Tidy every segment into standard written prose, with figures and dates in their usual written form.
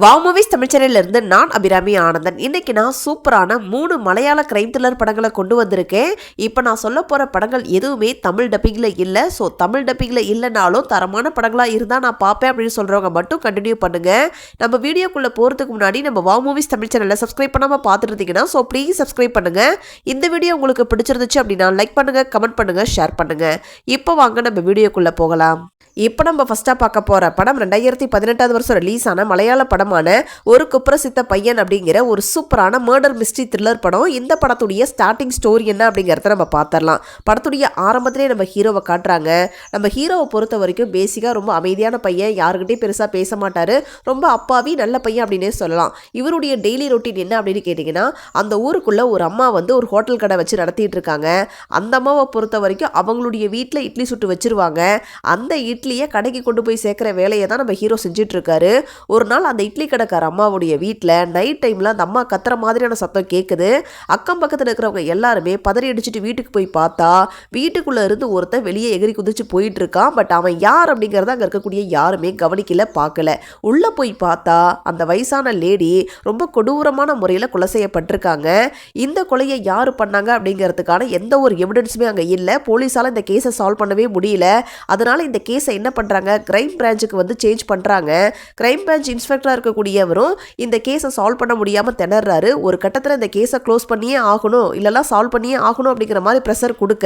Wow movies Tamil சேனல்ல இருந்து நான் அபிராமி ஆனந்தன். இன்னைக்கு நான் சூப்பரான 3 மலையாள கிரைம் த்ரில்லர் படங்களை கொண்டு வந்திருக்கேன். இப்போ நான் சொல்ல போற படங்கள் எதுவுமே தமிழ் டப்பிங்ல இல்ல. ஸோ தமிழ் டப்பிங்ல இல்லைனாலும் தரமான படங்களா இருந்தா நான் பார்ப்பேன் அப்படின்னு சொல்றவங்க மட்டும் கண்டினியூ பண்ணுங்க. நம்ம வீடியோக்குள்ள போறதுக்கு முன்னாடி நம்ம வாவ் மூவிஸ் தமிழ் சேனலை சப்ஸ்கிரைப் பண்ணாம பார்த்துட்டு இருந்தீங்கன்னா ஸோ ப்ளீஸ் சப்ஸ்கிரைப் பண்ணுங்க. இந்த வீடியோ உங்களுக்கு பிடிச்சிருந்துச்சு அப்படின்னா லைக் பண்ணுங்க, கமெண்ட் பண்ணுங்க, ஷேர் பண்ணுங்க. இப்போ வாங்க நம்ம வீடியோக்குள்ள போகலாம். இப்போ நம்ம ஃபர்ஸ்டா பார்க்க போற படம் 2018 வருஷம் ரிலீஸ் ஆன மலையாள படமான ஒரு குப்ரசித்த பையன் அப்படிங்கிற ஒரு சூப்பரான மர்டர் மிஸ்ட்ரி த்ரில்லர் படம். இந்த படத்துடைய ஸ்டார்டிங் ஸ்டோரி என்ன அப்படிங்கிறத நம்ம பார்த்துடலாம். படத்துடைய ஆரம்பத்திலே நம்ம ஹீரோவை காட்டுறாங்க. நம்ம ஹீரோவை பொறுத்த வரைக்கும் பேசிக்காக ரொம்ப அமைதியான பையன், யாருக்கிட்டையும் பெருசாக பேச மாட்டார், ரொம்ப அப்பாவி நல்ல பையன் அப்படின்னே சொல்லலாம். இவருடைய டெய்லி ரொட்டீன் என்ன அப்படின்னு கேட்டிங்கன்னா, அந்த ஊருக்குள்ளே ஒரு அம்மா வந்து ஒரு ஹோட்டல் கடை வச்சு நடத்திட்டு இருக்காங்க. அந்த அம்மாவை பொறுத்த வரைக்கும் அவங்களுடைய வீட்டில் இட்லி சுட்டு வச்சுருவாங்க. அந்த இட்லியை கடைக்கு கொண்டு போய் சேர்க்குற வேலையை தான் நம்ம ஹீரோ செஞ்சுட்டு இருக்காரு. ஒரு நாள் அந்த இட்லி கடைக்கார அம்மாவுடைய வீட்டில் நைட் டைமில் அந்த அம்மா கத்துற மாதிரியான சத்தம் கேட்குது. அக்கம் பக்கத்தில் இருக்கிறவங்க எல்லாருமே பதறி அடிச்சுட்டு வீட்டுக்கு போய் பார்த்தா வீட்டுக்குள்ளே இருந்து ஒருத்தன் வெளியே எகிரி குதிச்சு போயிட்டு இருக்கான். பட் அவன் யார் அப்படிங்கிறத அங்கே இருக்கக்கூடிய யாருமே கவனிக்கல, பார்க்கல. உள்ளே போய் பார்த்தா அந்த வயசான லேடி ரொம்ப கொடூரமான முறையில் கொலை செய்யப்பட்டிருக்காங்க. இந்த கொலையை யார் பண்ணாங்க அப்படிங்கிறதுக்கான எந்த ஒரு எவிடன்ஸுமே அங்கே இல்லை. போலீஸால் இந்த கேஸை சால்வ் பண்ணவே முடியல. அதனால இந்த கேஸை என்ன பண்ணுறாங்க, கிரைம் பிரான்ச்சுக்கு வந்து சேஞ்ச் பண்ணுறாங்க. கிரைம் பிரான்ச் இன்ஸ்பெக்டராக இருக்கக்கூடியவரும் இந்த கேஸை சால்வ் பண்ண முடியாமல் திணறாரு. ஒரு கட்டத்தில் இந்த கேஸை க்ளோஸ் பண்ணியே ஆகணும், இல்லைனா சால்வ் பண்ணியே ஆகணும் அப்படிங்கிற மாதிரி ப்ரெஷர் கொடுக்க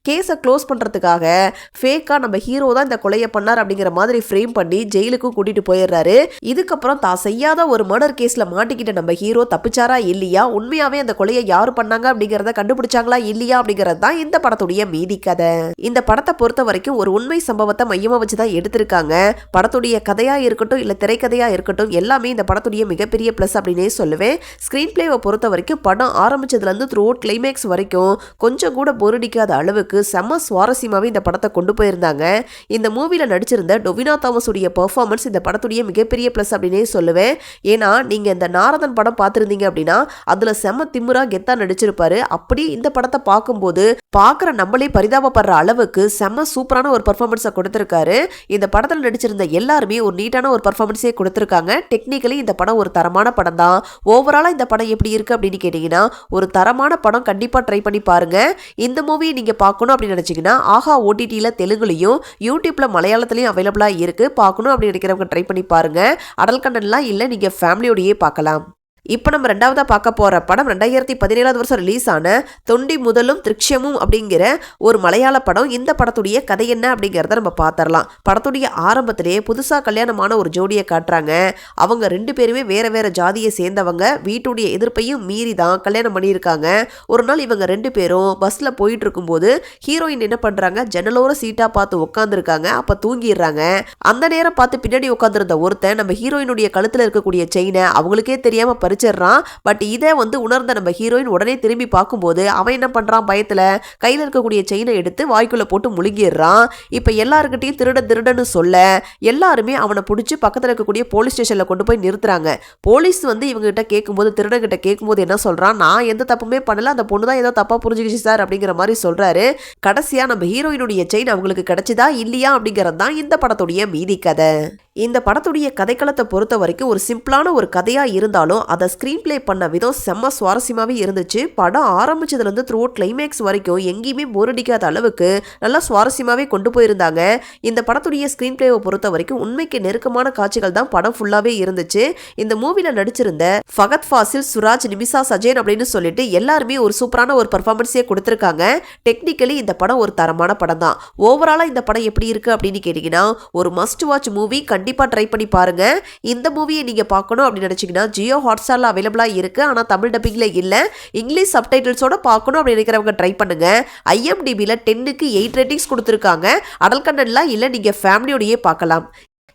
கேஸை க்ளோஸ் பண்ணுறதுக்காக ஃபேக்காக நம்ம ஹீரோ தான் இந்த கொலையை பண்ணார் அப்படிங்கிற மாதிரி ஃப்ரேம் பண்ணி ஜெயிலுக்கும் கூட்டிகிட்டு போயிடுறாரு. இதுக்கப்புறம் தான் செய்யாத ஒரு மர்டர் கேஸில் மாட்டிக்கிட்ட நம்ம ஹீரோ தப்பிச்சாரா இல்லையா, உண்மையாகவே அந்த கொலையை யார் பண்ணாங்க அப்படிங்கிறத கண்டுபிடிச்சாங்களா இல்லையா அப்படிங்கிறது தான் இந்த படத்துடைய மீதி கதை. இந்த படத்தை பொறுத்த வரைக்கும் ஒரு உண்மை சம்பவத்தை மையமாக வச்சு தான் எடுத்திருக்காங்க. படத்துடைய கதையா இருக்கட்டும் இல்லை திரைக்கதையா இருக்கட்டும் எல்லாமே இந்த படத்துடைய மிகப்பெரிய ப்ளஸ் அப்படின்னே சொல்லுவேன். ஸ்க்ரீன் பிளேவை பொறுத்த வரைக்கும் படம் ஆரம்பிச்சதுலேருந்து த்ரூ அவுட் கிளைமேக்ஸ் வரைக்கும் கொஞ்சம் கூட போரடிக்காத அளவுக்கு செம்ம சுவாரஸ்யமாகவே இந்த படத்தை கொண்டு போயிருந்தாங்க. இந்த மூவியில் நடிச்சிருந்த டொவினா தாமஸ் உடைய பெர்ஃபார்மன்ஸ் இந்த படத்துடைய மிகப்பெரிய ப்ளஸ் அப்படின்னே சொல்லுவேன். ஏன்னா நீங்கள் இந்த நாரதன் படம் பார்த்துருந்தீங்க அப்படின்னா அதில் செம்ம திமுறா கெத்தா நடிச்சிருப்பாரு. அப்படி இந்த படத்தை பார்க்கும்போது பார்க்குற நம்மளே பரிதாபப்படுற அளவுக்கு செம்ம சூப்பரான ஒரு பெர்ஃபார்மன்ஸை கொடுத்துருக்காரு. இந்த படத்தில் நடிச்சிருந்த எல்லாருமே ஒரு நீட்டான ஒரு பர்ஃபார்மன்ஸே கொடுத்துருக்காங்க. டெக்னிக்கலி இந்த படம் ஒரு தரமான படம் தான். ஓவராலாக இந்த படம் எப்படி இருக்குது அப்படின்னு கேட்டிங்கன்னா ஒரு தரமான படம். கண்டிப்பாக ட்ரை பண்ணி பாருங்கள். இந்த மூவியை நீங்கள் பார்க்கணும் அப்படின்னு நினச்சிங்கன்னா ஆஹா ஓடிடியில் தெலுங்குலையும் யூடியூப்பில் மலையாளத்துலையும் அவைலபிளாக இருக்குது. பார்க்கணும் அப்படின்னு நினைக்கிறவங்க ட்ரை பண்ணி பாருங்கள். அடல் கண்டென்ட்லாம் இல்லை, நீங்கள் ஃபேமிலியோடையே பார்க்கலாம். இப்போ நம்ம ரெண்டாவதாக பார்க்க போகிற படம் 2017 வருஷம் ரிலீஸ் ஆன தொண்டி முதலும் திருக்ஷமும் அப்படிங்கிற ஒரு மலையாள படம். இந்த படத்துடைய கதை என்ன அப்படிங்கிறத நம்ம பார்த்துடலாம். படத்துடைய ஆரம்பத்திலேயே புதுசாக கல்யாணமான ஒரு ஜோடியை காட்டுறாங்க. அவங்க 2 பேருமே வேறு வேறு ஜாதியை சேர்ந்தவங்க. வீட்டுடைய எதிர்ப்பையும் மீறி தான் கல்யாணம் பண்ணியிருக்காங்க. ஒரு நாள் இவங்க 2 பேரும் பஸ்ஸில் போயிட்டு இருக்கும்போது ஹீரோயின் என்ன பண்ணுறாங்க, ஜன்னலோர சீட்டாக பார்த்து உட்காந்துருக்காங்க. அப்போ தூங்கிடுறாங்க. அந்த நேரம் பார்த்து பின்னாடி உட்காந்துருந்த ஒருத்தன் நம்ம ஹீரோயினுடைய கழுத்தில் இருக்கக்கூடிய செயினை அவங்களுக்கே தெரியாமல் பறிச்சிடறான். பட் இதை வந்து உணர்ந்த நம்ம ஹீரோயின் உடனே திரும்பி பார்க்கும்போது அவன் என்ன பண்றான், பயத்துல கையில் இருக்கக்கூடிய செயினை எடுத்து வாய்க்குள்ள போட்டு முழுங்கிடுறான். இப்ப எல்லாருக்கிட்டையும் திருடன்னு சொல்ல எல்லாருமே அவனை பிடிச்சி பக்கத்தில் இருக்கக்கூடிய போலீஸ் ஸ்டேஷன்ல கொண்டு போய் நிறுத்துறாங்க. போலீஸ் வந்து இவங்க கிட்ட கேட்கும்போது, திருடங்கிட்ட கேட்கும்போது என்ன சொல்றான், நான் எந்த தப்புமே பண்ணல, அந்த பொண்ணு தான் ஏதோ தப்பா புரிஞ்சுக்கிச்சு சார் அப்படிங்கிற மாதிரி சொல்றாரு. கடைசியா நம்ம ஹீரோயினுடைய செயின் அவங்களுக்கு கிடைச்சதா இல்லையா அப்படிங்கிறது தான் இந்த படத்துடைய மீதி கதை. இந்த படத்துடைய கதைக்களத்தை பொறுத்த வரைக்கும் ஒரு சிம்பிளான ஒரு கதையா இருந்தாலும் அதை ஸ்க்ரீன் பிளே பண்ண விதம் செம்ம சுவாரஸ்யமாகவே இருந்துச்சு. படம் ஆரம்பிச்சதுலேருந்து த்ரூ அவுட் கிளைமேக்ஸ் வரைக்கும் எங்கேயுமே போரடிக்காத அளவுக்கு நல்லா சுவாரஸ்யமாகவே கொண்டு போயிருந்தாங்க. இந்த படத்துடைய ஸ்க்ரீன் பிளேவை பொறுத்த வரைக்கும் உண்மைக்கு நெருக்கமான காட்சிகள் தான் படம் ஃபுல்லாகவே இருந்துச்சு. இந்த மூவியில் நடிச்சிருந்த ஃபகத் ஃபாசில், சுராஜ், நிமிஷா சஜேன் அப்படின்னு சொல்லிட்டு எல்லாருமே ஒரு சூப்பரான ஒரு பர்ஃபார்மன்ஸே கொடுத்துருக்காங்க. டெக்னிக்கலி இந்த படம் ஒரு தரமான படம் தான். ஓவராலாக இந்த படம் எப்படி இருக்குது அப்படின்னு கேட்டிங்கன்னா ஒரு மஸ்ட் வாட்ச் மூவி. கண்டிப்பாக ட்ரை பண்ணி பாருங்க. இந்த மூவியை நீங்கள் பார்க்கணும் அப்படின்னு நினச்சிங்கன்னா ஜியோ ஹாட்ஸ்டாரில் அவைலபிளாக இருக்குது. ஆனால் தமிழ் டப்பிங்கில் இல்லை. இங்கிலீஷ் சப்டைட்டில்ஸோட பார்க்கணும் அப்படின்னு நினைக்கிறவங்க ட்ரை பண்ணுங்க. IMDbல 10க்கு 8 ரேட்டிங்ஸ் கொடுத்துருக்காங்க. அடல் கண்டென்ட்லாம் இல்லை, நீங்கள் ஃபேமிலியோடையே பார்க்கலாம்.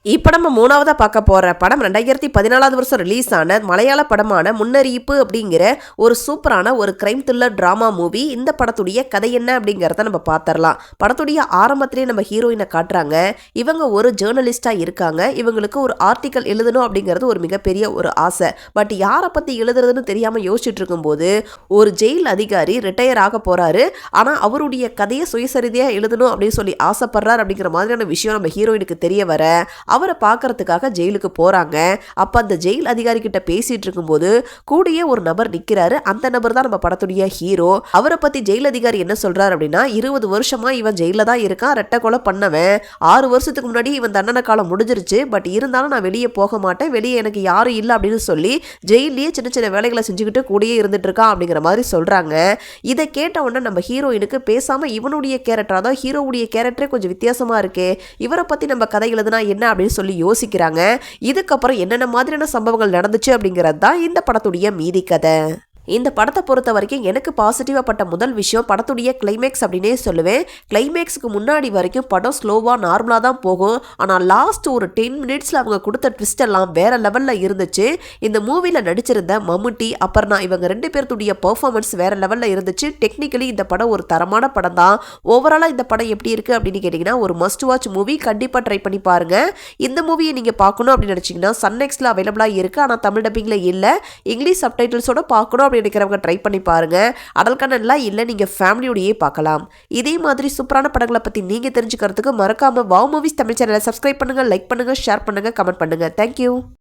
இப்போ நம்ம மூணாவதாக பார்க்க போகிற படம் 2014 வருஷம் ரிலீஸ் ஆன மலையாள படமான முன்னறிவிப்பு அப்படிங்கிற ஒரு சூப்பரான ஒரு கிரைம் த்ரில்லர் ட்ராமா மூவி. இந்த படத்துடைய கதை என்ன அப்படிங்கிறத நம்ம பார்த்துடலாம். படத்துடைய ஆரம்பத்திலே நம்ம ஹீரோயினை காட்டுறாங்க. இவங்க ஒரு ஜேர்னலிஸ்டாக இருக்காங்க. இவங்களுக்கு ஒரு ஆர்டிக்கல் எழுதணும் அப்படிங்கிறது ஒரு மிகப்பெரிய ஒரு ஆசை. பட் யாரை பற்றி எழுதுறதுன்னு தெரியாமல் யோசிச்சுட்டு இருக்கும்போது ஒரு ஜெயில் அதிகாரி ரிட்டையர் ஆக போகிறாரு. ஆனால் அவருடைய கதையை சுயசரிதையாக எழுதணும் அப்படின்னு சொல்லி ஆசைப்படுறாரு அப்படிங்கிற மாதிரியான விஷயம் நம்ம ஹீரோயினுக்கு தெரிய வர அவரை பார்க்கறதுக்காக ஜெயிலுக்கு போறாங்க. அப்ப அந்த ஜெயில் அதிகாரி கிட்ட பேசிட்டு இருக்கும்போது கூடயே ஒரு நபர் நிக்கிறாரு. அந்த நபர் தான் நம்ம படத்துடைய ஹீரோ. அவரை பத்தி ஜெயில் அதிகாரி என்ன சொல்றாரு அப்படின்னா, 20 வருஷமா இவன் ஜெயில தான் இருக்கான், ரெட்டை கொலை பண்ணவன். 6 வருஷத்துக்கு முன்னாடி இவன் தண்டனை காலம் முடிஞ்சிருச்சு. பட் இருந்தாலும் நான் வெளியே போக மாட்டேன், வெளியே எனக்கு யாரும் இல்லை அப்படின்னு சொல்லி ஜெயிலே சின்ன சின்ன வேலைகளை செஞ்சுக்கிட்டு கூடயே இருந்துட்டு இருக்கான் அப்படிங்கிற மாதிரி சொல்றாங்க. இதை கேட்ட உடனே நம்ம ஹீரோயினுக்கு பேசாம இவனுடைய கேரக்டர், அதாவது ஹீரோவுடைய கேரக்டரே கொஞ்சம் வித்தியாசமா இருக்கே, இவரை பத்தி நம்ம கதை எழுதுனா என்ன அப்படின்னு சொல்லி யோசிக்கிறாங்க. இதுக்கப்புறம் என்னென்ன மாதிரியான சம்பவங்கள் நடந்துச்சு அப்படிங்கிறது தான் இந்த படத்துடைய மீதி கதை. இந்த படத்தை பொறுத்த வரைக்கும் எனக்கு பாசிட்டிவாக பட்ட முதல் விஷயம் படத்துடைய கிளைமேக்ஸ் அப்படின்னே சொல்லுவேன். கிளைமேக்ஸுக்கு முன்னாடி வரைக்கும் படம் ஸ்லோவாக நார்மலாக தான் போகும். ஆனால் லாஸ்ட் ஒரு 10 மினிட்ஸில் அவங்க கொடுத்த ட்விஸ்ட் எல்லாம் வேற லெவலில் இருந்துச்சு. இந்த மூவியில் நடிச்சிருந்த மம்முட்டி, அபர்ணா இவங்க 2 பேர்த்துடைய பெர்ஃபார்மன்ஸ் வேற லெவலில் இருந்துச்சு. டெக்னிக்கலி இந்த படம் ஒரு தரமான படம் தான். ஓவராலாக இந்த படம் எப்படி இருக்குது அப்படின்னு கேட்டிங்கன்னா ஒரு மஸ்ட் வாட்ச் மூவி. கண்டிப்பாக ட்ரை பண்ணி பாருங்கள். இந்த மூவியை நீங்கள் பார்க்கணும் அப்படின்னு நினச்சிங்கன்னா சன்நெக்ஸில் அவைலபிளாக இருக்குது. ஆனால் தமிழ் டப்பிங்கில் இல்லை. இங்கிலீஷ் சப்டைட்டில்ஸோட பார்க்கணும் நினைக்கிறவங்க ட்ரை பண்ணி பாருங்க. அடல் கண்ணன்லாம் இல்லை, நீங்க ஃபேமிலியோடயே பார்க்கலாம். இதே மாதிரி சூப்பரான படங்களை பத்தி நீங்க தெரிஞ்சுக்கிறதுக்கு மறக்காம வாவ் மூவிஸ் தமிழ் சேனலை சப்ஸ்கிரைப் பண்ணுங்க, லைக் பண்ணுங்க, ஷேர் பண்ணுங்க, கமெண்ட் பண்ணுங்க. தேங்க்யூ.